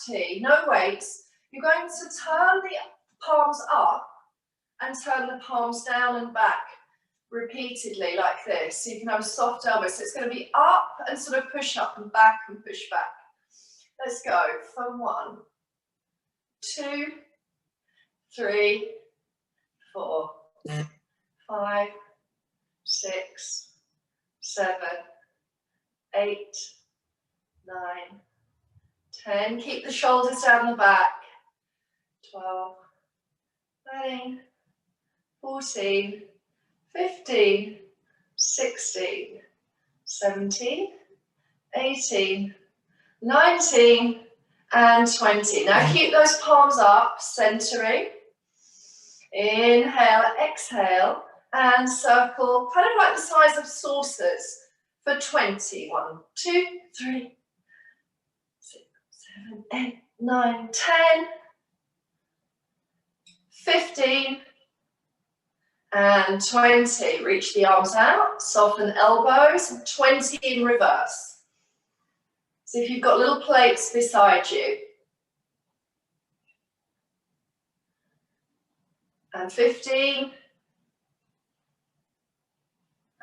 capacity, no weights. You're going to turn the palms up and turn the palms down and back repeatedly like this. So you can have a soft elbow. So it's going to be up and sort of push up and back and push back. Let's go for 1, 2, 3, 4, 5, 6, 7, 8, 9, 10. Keep the shoulders down the back. 12, 13, 14, 15, 16, 17, 18, 19, and 20. Now keep those palms up, centering. Inhale, exhale, and circle, kind of like the size of saucers for 20. 1, 2, 3, 6, 7, 8, 9, 10, 15, and 20. Reach the arms out, soften elbows, 20 in reverse. So if you've got little plates beside you. And 15.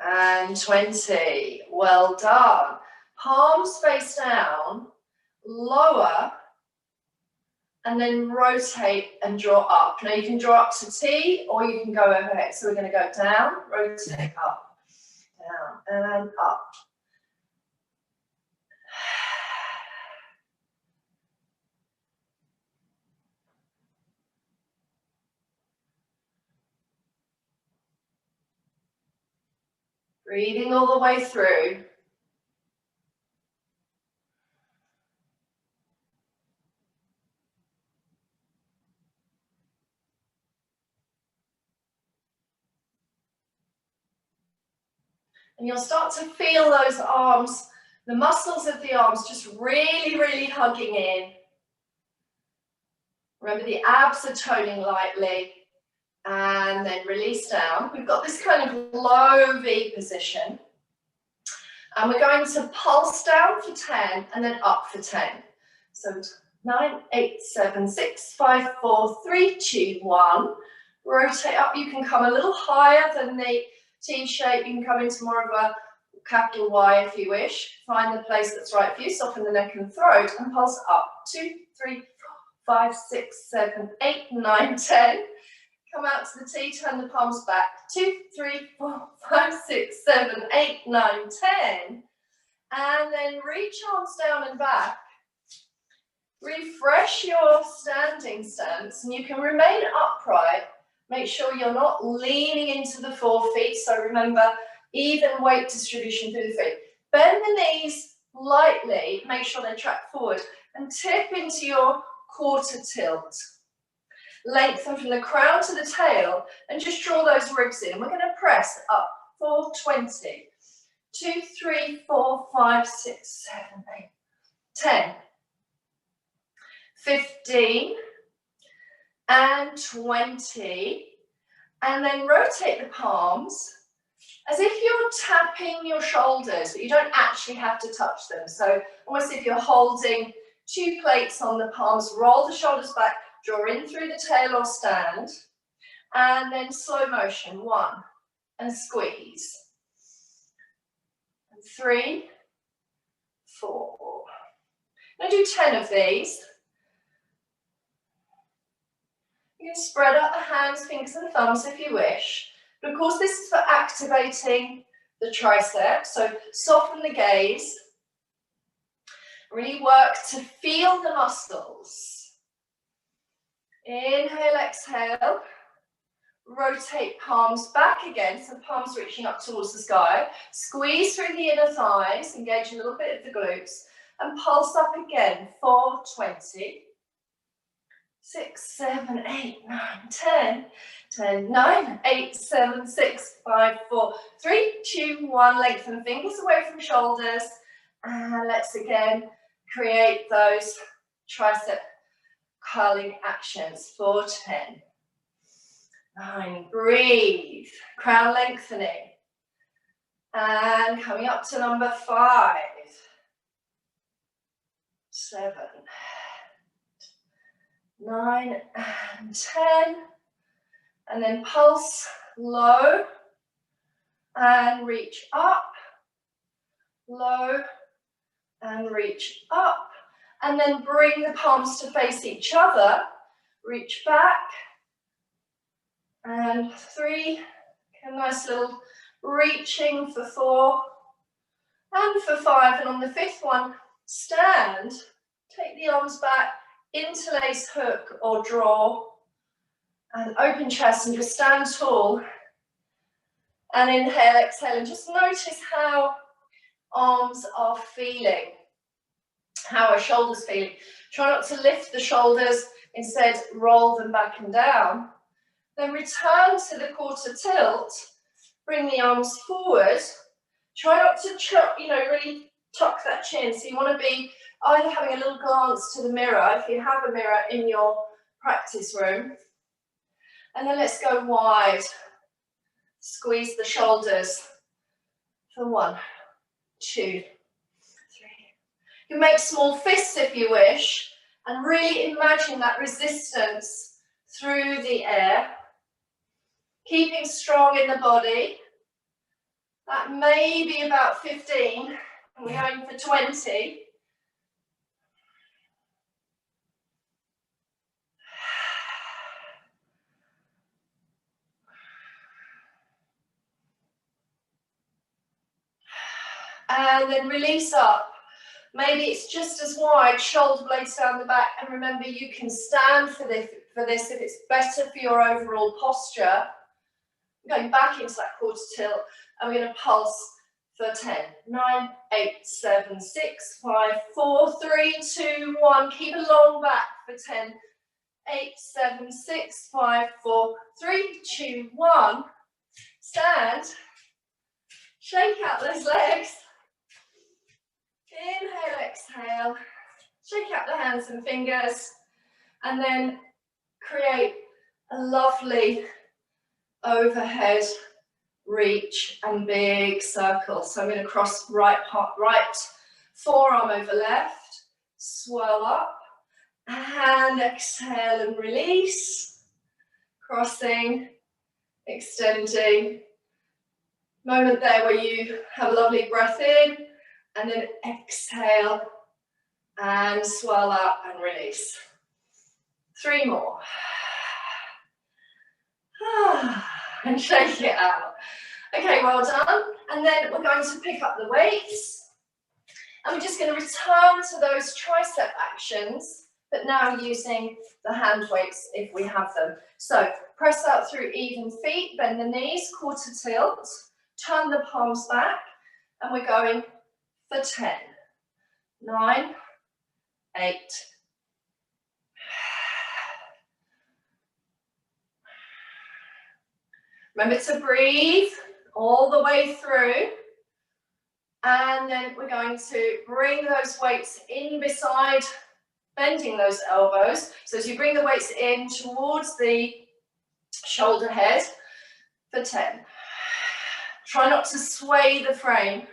And 20. Well done. Palms face down, lower, and then rotate and draw up. Now you can draw up to T or you can go overhead. So we're going to go down, rotate up, down and up. Breathing all the way through. And you'll start to feel those arms, the muscles of the arms just really, really hugging in. Remember, the abs are toning lightly. And then release down. We've got this kind of low V position. And we're going to pulse down for 10 and then up for 10. So 9, 8, 7, 6, 5, 4, 3, 2, 1. Rotate up. You can come a little higher than the T shape. You can come into more of a capital Y if you wish. Find the place that's right for you. Soften the neck and throat and pulse up. 2, 3, 4, 5, 6, 7, 8, 9, 10. Come out to the T, turn the palms back. 2, 3, 4, 5, 6, 7, 8, 9, 10. And then reach arms down and back. Refresh your standing stance and you can remain upright. Make sure you're not leaning into the forefeet. So remember, even weight distribution through the feet. Bend the knees lightly, make sure they track forward and tip into your quarter tilt. Lengthen from the crown to the tail and just draw those ribs in. We're going to press up for 20. 2, 3, 4, 5, 6, 7, 8, 10, 15, and 20. And then rotate the palms as if you're tapping your shoulders, but you don't actually have to touch them. So almost if you're holding 2 plates on the palms, roll the shoulders back, draw in through the tail or stand, and then slow motion, 1, and squeeze. And 3, 4. I'm going to do 10 of these. You can spread out the hands, fingers and thumbs if you wish. But of course this is for activating the tricep, so soften the gaze. Really work to feel the muscles. Inhale, exhale. Rotate palms back again, so palms reaching up towards the sky. Squeeze through the inner thighs, engage a little bit of the glutes, and pulse up again for 20. 6, 7, 8, 9, 10. 10, 9, 8, 7, 6, 5, 4, 3, 2, 1. Lengthen fingers away from shoulders. And let's again create those tricep curling actions for 10. 9, breathe, crown lengthening. And coming up to number 5. 7, 9 and 10. And then pulse low and reach up, low and reach up. And then bring the palms to face each other. Reach back. And 3. A nice little reaching for 4. And for 5. And on the 5th one, stand. Take the arms back, interlace hook or draw. And open chest and just stand tall. And inhale, exhale, and just notice how arms are feeling. How are shoulders feeling? Try not to lift the shoulders, instead roll them back and down. Then return to the quarter tilt, bring the arms forward. Try not to really tuck that chin. So you want to be either having a little glance to the mirror, if you have a mirror in your practice room. And then let's go wide. Squeeze the shoulders for 1, 2, 3. You can make small fists if you wish, and really imagine that resistance through the air. Keeping strong in the body. That may be about 15, and we're going for 20. And then release up. Maybe it's just as wide, shoulder blades down the back. And remember, you can stand for this if it's better for your overall posture. Going back into that quarter tilt, and we're going to pulse for 10. 9, 8, 7, 6, 5, 4, 3, 2, 1. Keep a long back for 10. 8, 7, 6, 5, 4, 3, 2, 1. Stand. Shake out those legs. Inhale, exhale. Shake out the hands and fingers. And then create a lovely overhead reach and big circle. So I'm going to cross right forearm over left. Swirl up. And exhale and release. Crossing. Extending. Moment there where you have a lovely breath in. And then exhale and swirl up and release. 3 more. And shake it out. Okay, well done. And then we're going to pick up the weights. And we're just going to return to those tricep actions, but now using the hand weights if we have them. So press out through even feet, bend the knees, quarter tilt, turn the palms back, and we're going for 10, 9, 8, remember to breathe all the way through, and then we're going to bring those weights in beside, bending those elbows. So as you bring the weights in towards the shoulder head for 10. Try not to sway the frame.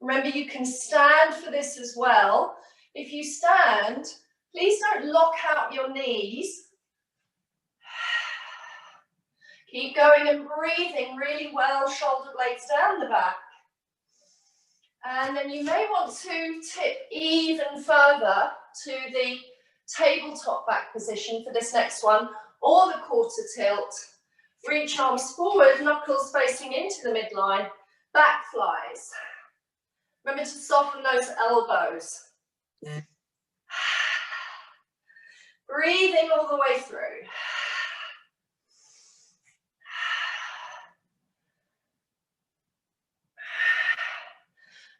Remember, you can stand for this as well. If you stand, please don't lock out your knees. Keep going and breathing really well, shoulder blades down the back. And then you may want to tip even further to the tabletop back position for this next one, or the quarter tilt. Reach arms forward, knuckles facing into the midline, back flies. Remember to soften those elbows. Breathing all the way through.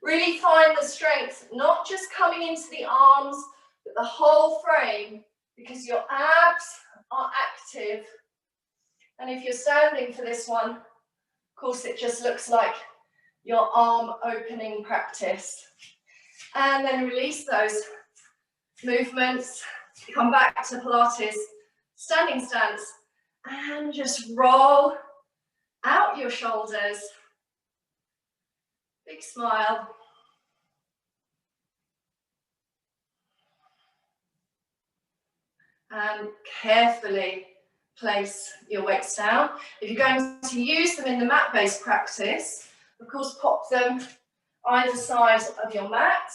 Really find the strength, not just coming into the arms, but the whole frame, because your abs are active. And if you're standing for this one, of course, it just looks like your arm opening practice. And then release those movements. Come back to Pilates, standing stance, and just roll out your shoulders. Big smile. and carefully place your weights down. If you're going to use them in the mat-based practice, of course, pop them either side of your mat.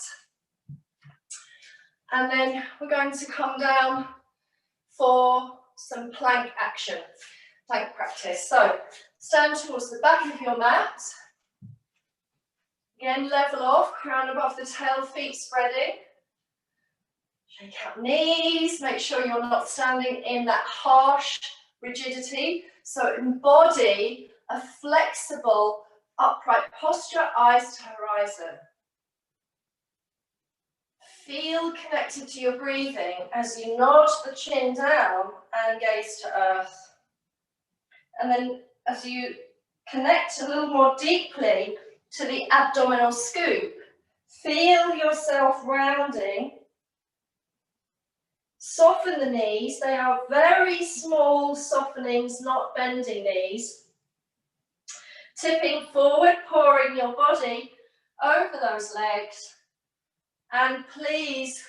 And then we're going to come down for some plank action, plank practice. So stand towards the back of your mat. Again, level off, crown above the tail, feet spreading. Shake out knees, make sure you're not standing in that harsh rigidity. So embody a flexible, upright posture, eyes to horizon. Feel connected to your breathing as you nod the chin down and gaze to earth. And then as you connect a little more deeply to the abdominal scoop, feel yourself rounding. Soften the knees. They are very small softenings, not bending knees. Tipping forward, pouring your body over those legs. And please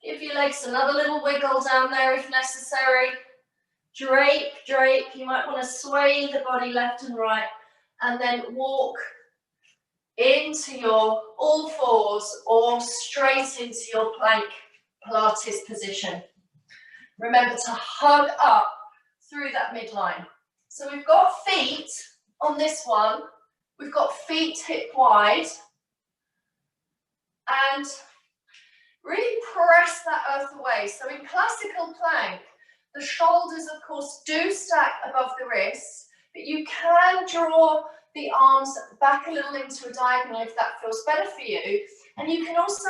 give your legs another little wiggle down there if necessary. Drape, drape. You might want to sway the body left and right. And then walk into your all fours or straight into your plank Pilates position. Remember to hug up through that midline. So we've got feet on this one. We've got feet hip wide. And really press that earth away. So in classical plank, the shoulders, of course, do stack above the wrists, but you can draw the arms back a little into a diagonal if that feels better for you. And you can also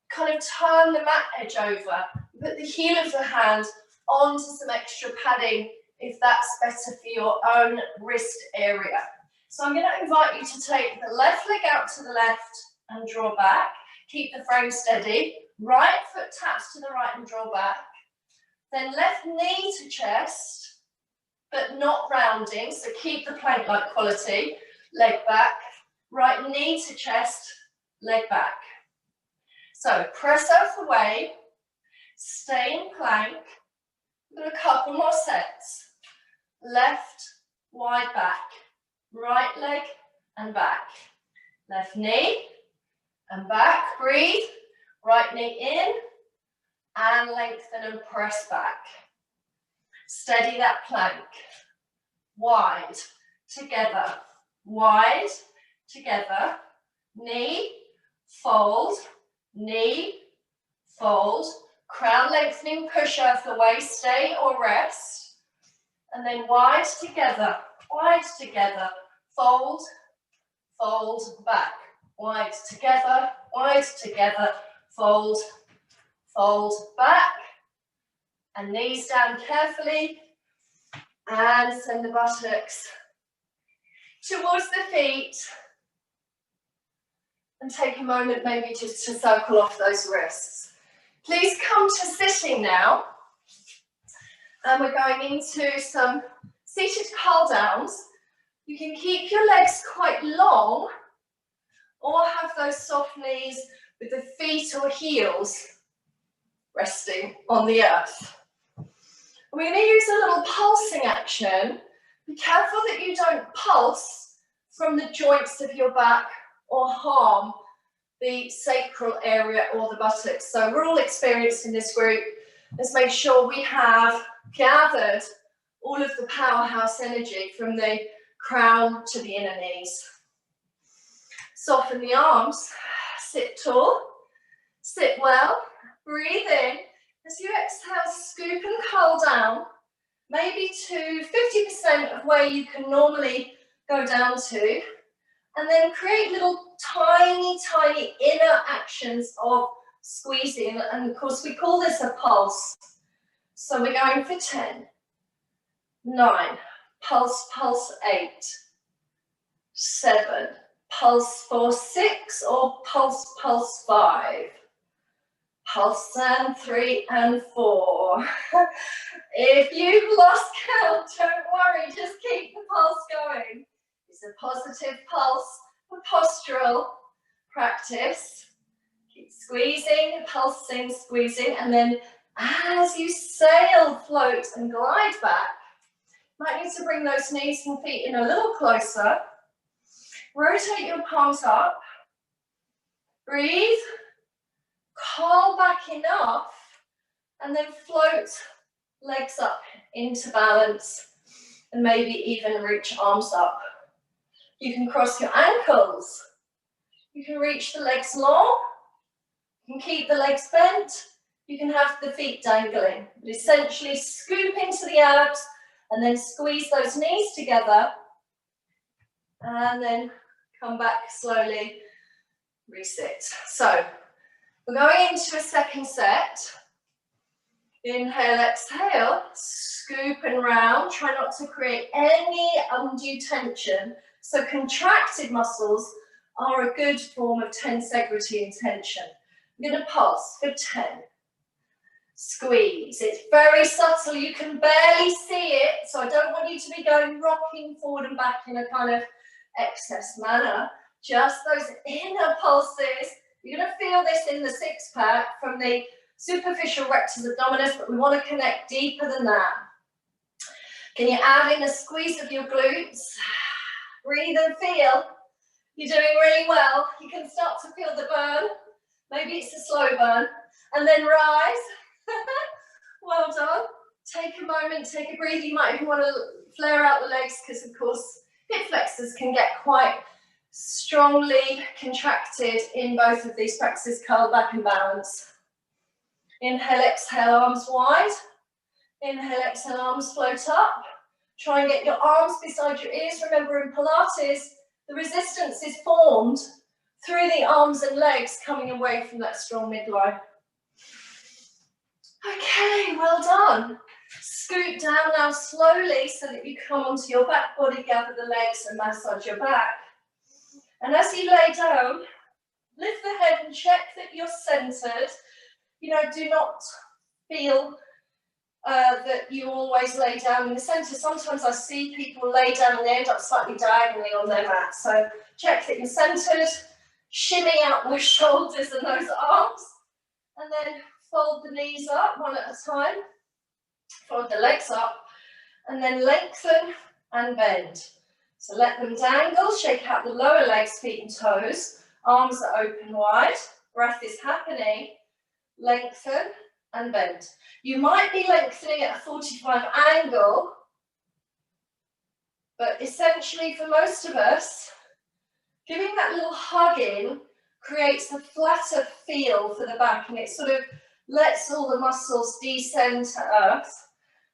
kind of turn the mat edge over, put the heel of the hand onto some extra padding if that's better for your own wrist area. So I'm going to invite you to take the left leg out to the left and draw back. Keep the frame steady. Right foot taps to the right and draw back. Then left knee to chest, but not rounding. So keep the plank-like quality. Leg back. Right knee to chest, leg back. So press earth away. Stay in plank. We've got a couple more sets. Left, wide back. Right leg and back. Left knee and back. Breathe. Right knee in and lengthen and press back. Steady that plank. Wide, together. Wide, together. Knee, fold. Knee, fold. Crown lengthening, push earth away. Stay or rest. And then wide together. Wide together. Fold, fold, back. Wide together, fold, fold, back. And knees down carefully. And send the buttocks towards the feet. And take a moment maybe just to circle off those wrists. Please come to sitting now. And we're going into some seated curl downs. You can keep your legs quite long or have those soft knees with the feet or heels resting on the earth. We're going to use a little pulsing action. Be careful that you don't pulse from the joints of your back or harm the sacral area or the buttocks. So we're all experienced in this group. Let's make sure we have gathered all of the powerhouse energy from the crown to the inner knees. Soften the arms, sit tall, sit well, breathe in. As you exhale, scoop and curl down, maybe to 50% of where you can normally go down to, and then create little tiny, tiny inner actions of squeezing. And of course, we call this a pulse. So we're going for 10, 9, pulse, pulse 8, 7, pulse for 6, or pulse, pulse 5. Pulse and 3 and 4. If you've lost count, don't worry, just keep the pulse going. It's a positive pulse for postural practice. Keep squeezing, pulsing, squeezing, and then As you sail, float and glide back, might need to bring those knees and feet in a little closer. Rotate your palms up. Breathe. Curl back enough and then float legs up into balance and maybe even reach arms up. You can cross your ankles. You can reach the legs long. You can keep the legs bent. You can have the feet dangling. But essentially scoop into the abs and then squeeze those knees together and then come back slowly, reset. So we're going into a second set. Inhale, exhale, scoop and round. Try not to create any undue tension. So contracted muscles are a good form of tensegrity and tension. I'm going to pulse for 10. Squeeze. It's very subtle. You can barely see it. So I don't want you to be going rocking forward and back in a kind of excess manner. Just those inner pulses. You're going to feel this in the six pack from the superficial rectus abdominis, but we want to connect deeper than that. Can you add in a squeeze of your glutes? Breathe and feel. You're doing really well. You can start to feel the burn. Maybe it's a slow burn. And then rise. Well done. Take a moment, take a breathe. You might even want to flare out the legs because, of course, hip flexors can get quite strongly contracted in both of these practices, curl back and balance. Inhale, exhale, arms wide. Inhale, exhale, arms float up. Try and get your arms beside your ears. Remember, in Pilates, the resistance is formed through the arms and legs coming away from that strong midline. Okay, well done. Scoot down now slowly so that you come onto your back body, gather the legs and massage your back. And as you lay down, lift the head and check that you're centered. You know, do not feel that you always lay down in the center. Sometimes I see people lay down and they end up slightly diagonally on their mat. So check that you're centered, shimmy out those shoulders and those arms, and then fold the knees up one at a time, fold the legs up, and then lengthen and bend. So let them dangle, shake out the lower legs, feet and toes, arms are open wide, breath is happening, lengthen and bend. You might be lengthening at a 45 angle, but essentially for most of us, giving that little hug in creates a flatter feel for the back, and it sort of lets all the muscles descend to earth.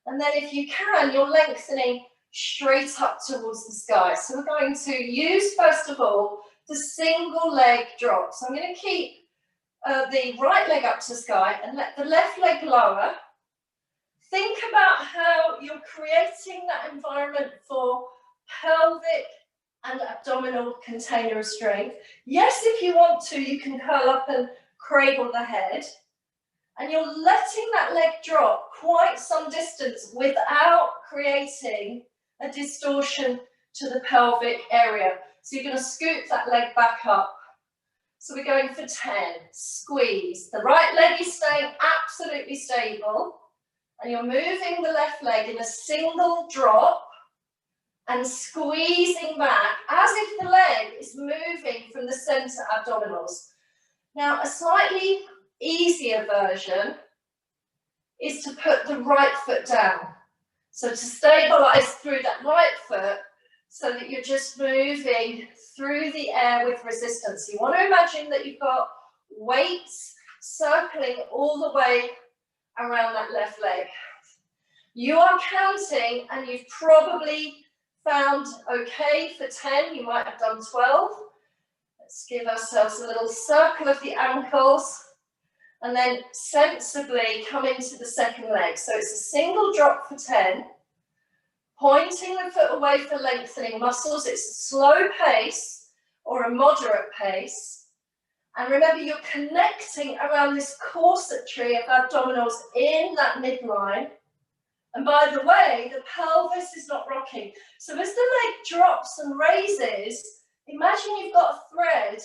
And then if you can, you're lengthening straight up towards the sky. So we're going to use, first of all, the single leg drop. So I'm going to keep the right leg up to the sky and let the left leg lower. Think about how you're creating that environment for pelvic and abdominal container of strength. Yes, if you want to, you can curl up and cradle the head. And you're letting that leg drop quite some distance without creating a distortion to the pelvic area. So you're going to scoop that leg back up. So we're going for 10. Squeeze. The right leg is staying absolutely stable. And you're moving the left leg in a single drop and squeezing back as if the leg is moving from the center abdominals. Now, a slightly easier version is to put the right foot down. So to stabilize through that right foot so that you're just moving through the air with resistance. You want to imagine that you've got weights circling all the way around that left leg. You are counting and you've probably found okay for 10. You might have done 12. Let's give ourselves a little circle of the ankles. And then sensibly come into the second leg. So it's a single drop for 10, pointing the foot away for lengthening muscles. It's a slow pace or a moderate pace. And remember, you're connecting around this corsetry of abdominals in that midline. And by the way, the pelvis is not rocking. So as the leg drops and raises, imagine you've got a thread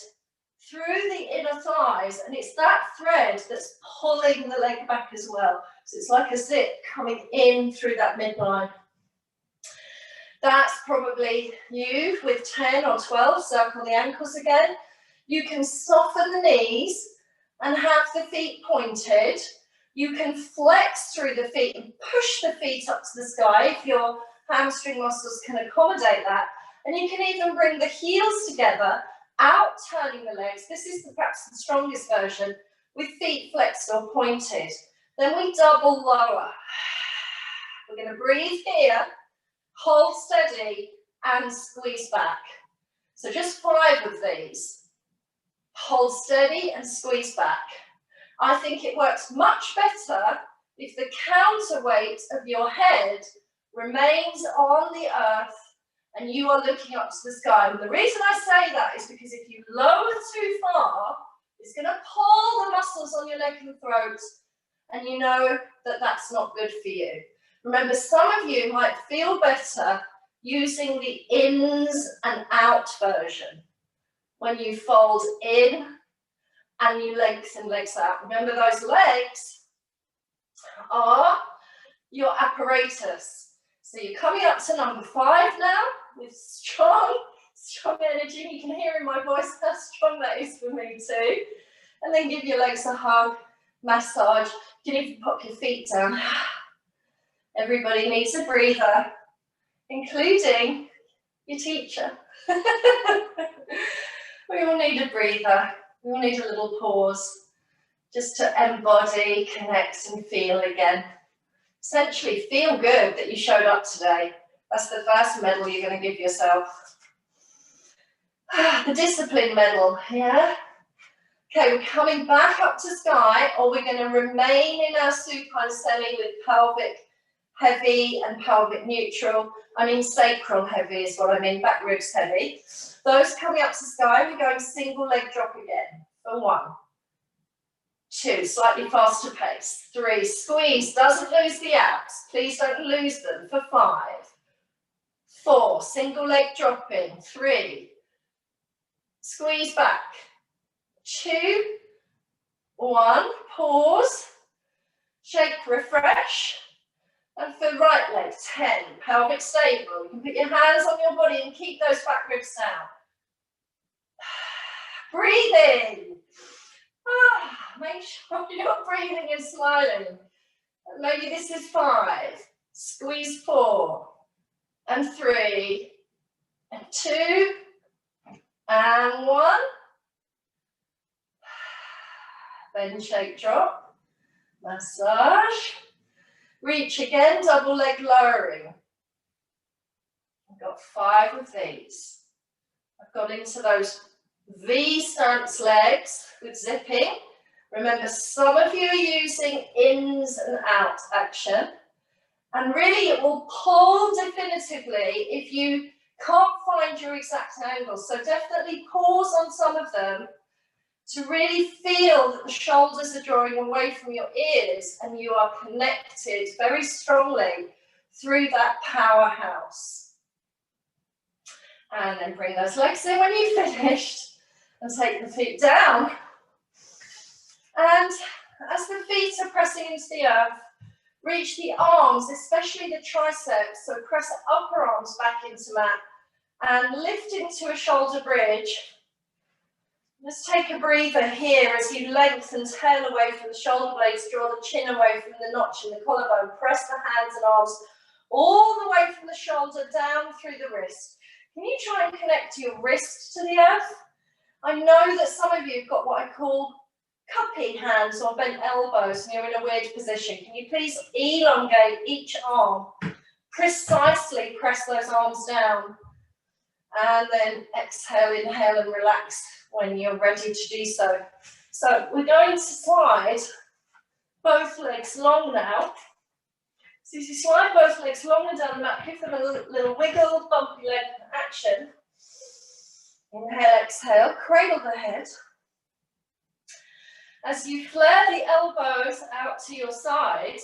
through the inner thighs, and it's that thread that's pulling the leg back as well. So it's like a zip coming in through that midline. That's probably you with 10 or 12, circle the ankles again. You can soften the knees and have the feet pointed. You can flex through the feet and push the feet up to the sky if your hamstring muscles can accommodate that. And you can even bring the heels together, out turning the legs. This is perhaps the strongest version, with feet flexed or pointed. Then we double lower. We're going to breathe here, hold steady, and squeeze back. So just 5 of these. Hold steady and squeeze back. I think it works much better if the counterweight of your head remains on the earth and you are looking up to the sky. And the reason I say that is because if you lower too far, it's going to pull the muscles on your neck and throat, and you know that that's not good for you. Remember, some of you might feel better using the ins and out version. When you fold in and you lengthen legs out. Remember, those legs are your apparatus. So you're coming up to number 5 now with strong energy. You can hear in my voice how strong that is for me too. And then give your legs a hug, massage. You can even pop your feet down. Everybody needs a breather, including your teacher. We all need a breather. We all need a little pause just to embody, connect and feel again. Essentially, feel good that you showed up today. That's the first medal you're going to give yourself. The discipline medal, yeah? Okay, we're coming back up to sky, or we're going to remain in our supine semi with pelvic heavy and pelvic neutral. I mean sacral heavy is what I mean, back ribs heavy. Those coming up to sky, we're going single leg drop again. For 1, 2, slightly faster pace. 3, squeeze, doesn't lose the abs. Please don't lose them. For 5, 4, single leg drop in. 3, squeeze back. 2, 1, pause, shake, refresh. And for right leg, 10, pelvic stable. You can put your hands on your body and keep those back ribs down. Breathing. Make sure you're breathing and smiling. Maybe this is 5. Squeeze 4. And 3. And 2. And 1. Then shake, drop. Massage. Reach again, double leg lowering. I've got 5 of these. I've got into those V stance legs with zipping. Remember, some of you are using ins and out action. And really it will pull definitively if you can't find your exact angle. So definitely pause on some of them to really feel that the shoulders are drawing away from your ears and you are connected very strongly through that powerhouse. And then bring those legs in when you've finished and take the feet down. And as the feet are pressing into the earth, reach the arms, especially the triceps, so press the upper arms back into mat and lift into a shoulder bridge. Just take a breather here as you lengthen, tail away from the shoulder blades, draw the chin away from the notch in the collarbone, press the hands and arms all the way from the shoulder down through the wrist. Can you try and connect your wrist to the earth? I know that some of you have got what I call cuppy hands or bent elbows and you're in a weird position. Can you please elongate each arm? Precisely press those arms down. And then exhale, inhale and relax when you're ready to do so. So we're going to slide both legs long now. So as you slide both legs long and down the mat, give them a little wiggle, bumpy leg action. Inhale, exhale, cradle the head. As you flare the elbows out to your side,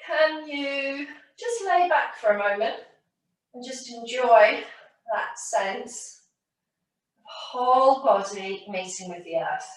can you just lay back for a moment and just enjoy that sense of whole body meeting with the earth.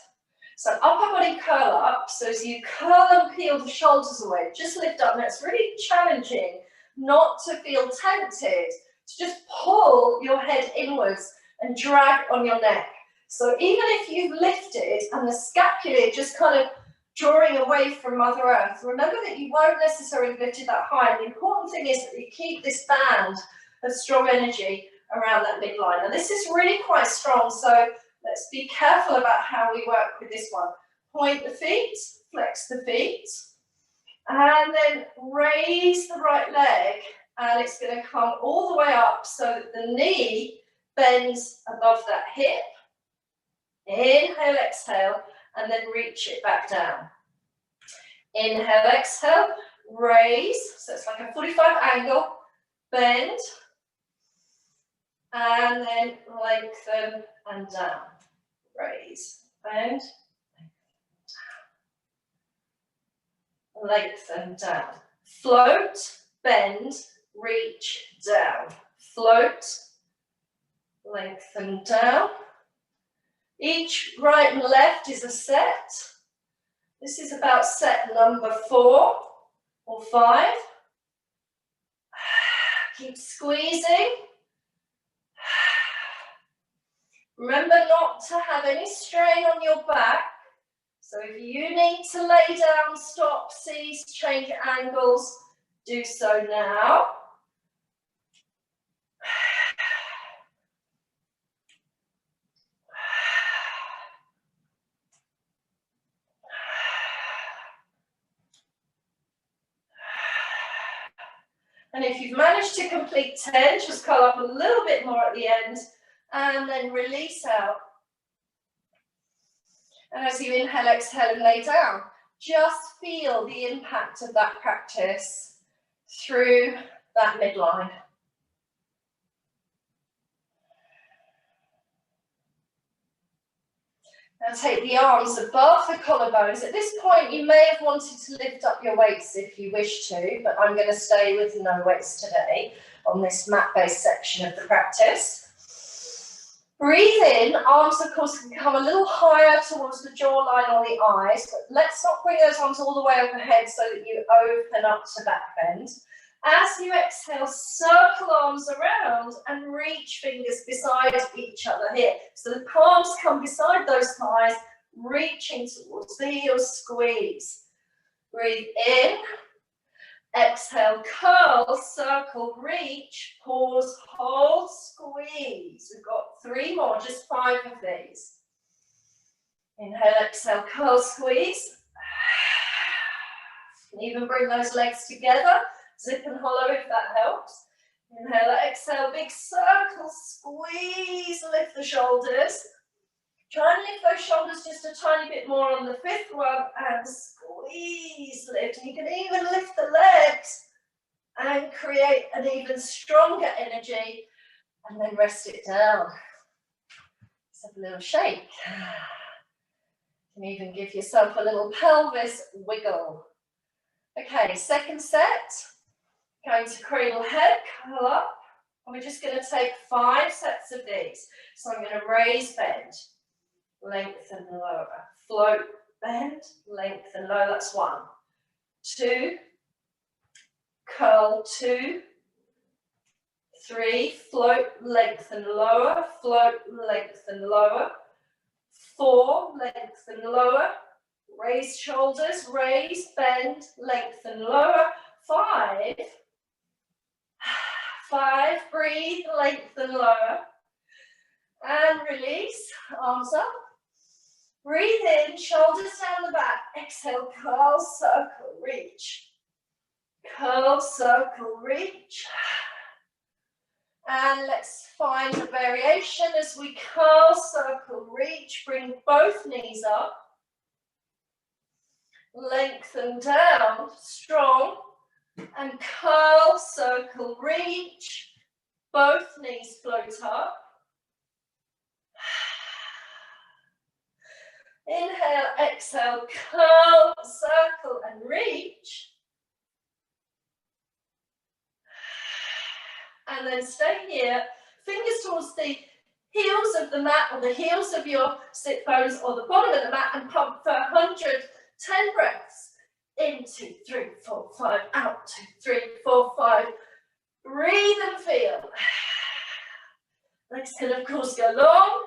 So upper body curl up, so as you curl and peel the shoulders away, just lift up. Now it's really challenging not to feel tempted to just pull your head inwards and drag on your neck. So even if you've lifted and the scapula just kind of drawing away from Mother Earth, remember that you won't necessarily lift it that high. And the important thing is that you keep this band of strong energy around that midline. And this is really quite strong, so let's be careful about how we work with this one. Point the feet, flex the feet, and then raise the right leg, and it's going to come all the way up so that the knee bends above that hip. Inhale, exhale, and then reach it back down. Inhale, exhale, raise, so it's like a 45 angle, bend, and then lengthen and down. Raise, bend, lengthen, down. Float, bend, reach, down. Float, lengthen, down. Each right and left is a set. This is about set number 4 or 5. Keep squeezing. Remember not to have any strain on your back. So if you need to lay down, stop, cease, change angles, do so now. And if you've managed to complete 10, just curl up a little bit more at the end and then release out. And as you inhale, exhale and lay down, just feel the impact of that practice through that midline. Now take the arms above the collarbones. At this point, you may have wanted to lift up your weights if you wish to, but I'm going to stay with no weights today on this mat-based section of the practice. Breathe in. Arms, of course, can come a little higher towards the jawline or the eyes, but let's not bring those arms all the way overhead so that you open up to back bend. As you exhale, circle arms around and reach fingers beside each other here. So the palms come beside those thighs, reaching towards the heels, squeeze. Breathe in, exhale, curl, circle, reach, pause, hold, squeeze. We've got 3 more, just 5 of these. Inhale, exhale, curl, squeeze. You can even bring those legs together. Zip and hollow if that helps. Inhale, exhale, big circle, squeeze, lift the shoulders. Try and lift those shoulders just a tiny bit more on the 5th one and squeeze, lift. And you can even lift the legs and create an even stronger energy and then rest it down. Let's have a little shake. You can even give yourself a little pelvis wiggle. Okay, second set. Going to cradle head, curl up, and we're just going to take 5 sets of these. So I'm going to raise, bend, lengthen, lower, float, bend, lengthen, lower. That's 1, 2, curl, 2, 3, float, lengthen, lower, float, lengthen, lower, 4, lengthen, lower, raise shoulders, raise, bend, lengthen, lower, 5, 5, breathe, lengthen, lower, and release, arms up. Breathe in, shoulders down the back, exhale, curl, circle, reach. Curl, circle, reach. And let's find a variation as we curl, circle, reach, bring both knees up. Lengthen down, strong. And curl, circle, reach, both knees float up. Inhale, exhale, curl, circle and reach. And then stay here, fingers towards the heels of the mat or the heels of your sit bones or the bottom of the mat and pump for 110 breaths. In, 2, 3, 4, 5, out, 2, 3, 4, 5. Breathe and feel. Legs can of course go long.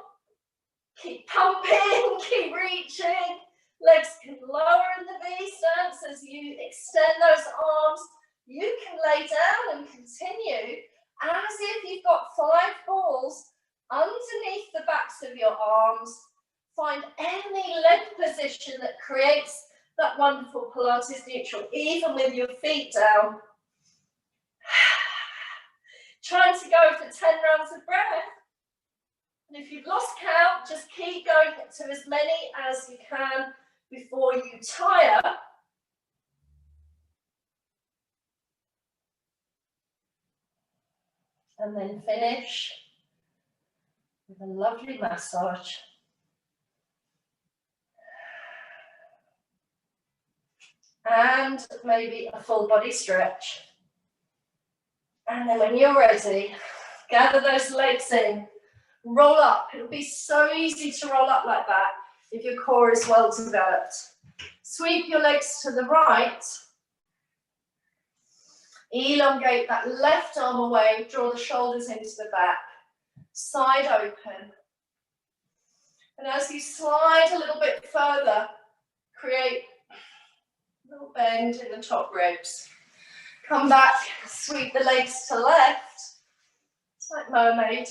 Keep pumping, keep reaching. Legs can lower in the V stance as you extend those arms. You can lay down and continue as if you've got 5 balls underneath the backs of your arms. Find any leg position that creates that wonderful Pilates neutral, even with your feet down. Trying to go for 10 rounds of breath. And if you've lost count, just keep going to as many as you can before you tire. And then finish with a lovely massage. And maybe a full body stretch. And then when you're ready, gather those legs in, roll up. It'll be so easy to roll up like that if your core is well developed. Sweep your legs to the right. Elongate that left arm away, draw the shoulders into the back. Side open. And as you slide a little bit further, create a little bend in the top ribs. Come back, sweep the legs to left. It's like mermaid.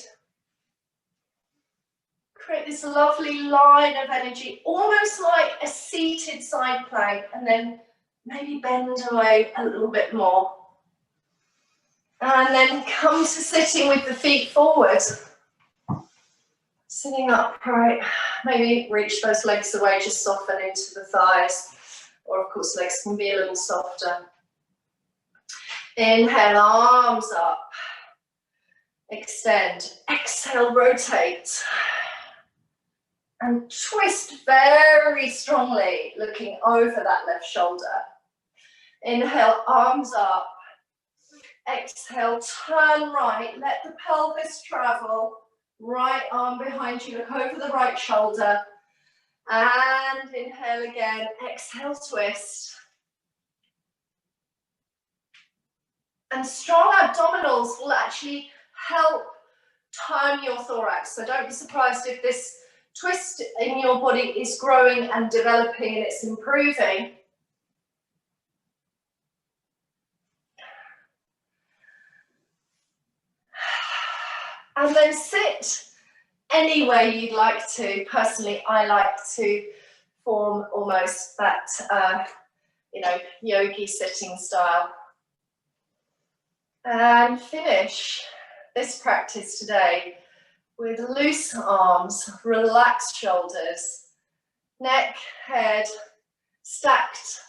Create this lovely line of energy, almost like a seated side plank, and then maybe bend away a little bit more. And then come to sitting with the feet forward. Sitting upright, maybe reach those legs away, just soften into the thighs. Or of course, legs can be a little softer. Inhale, arms up. Extend. Exhale, rotate. And twist very strongly, looking over that left shoulder. Inhale, arms up. Exhale, turn right. Let the pelvis travel. Right arm behind you. Look over the right shoulder. And inhale again. Exhale, twist. And strong abdominals will actually help turn your thorax. So don't be surprised if this twist in your body is growing and developing and it's improving. And then sit any way you'd like to. Personally, I like to form almost that, yogi sitting style. And finish this practice today with loose arms, relaxed shoulders, neck, head stacked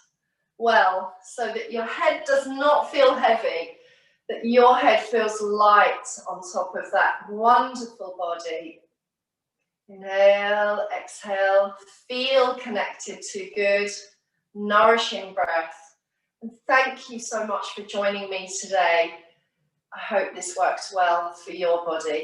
well so that your head does not feel heavy, that your head feels light on top of that wonderful body. Inhale, exhale, feel connected to good, nourishing breath. And thank you so much for joining me today. I hope this worked well for your body.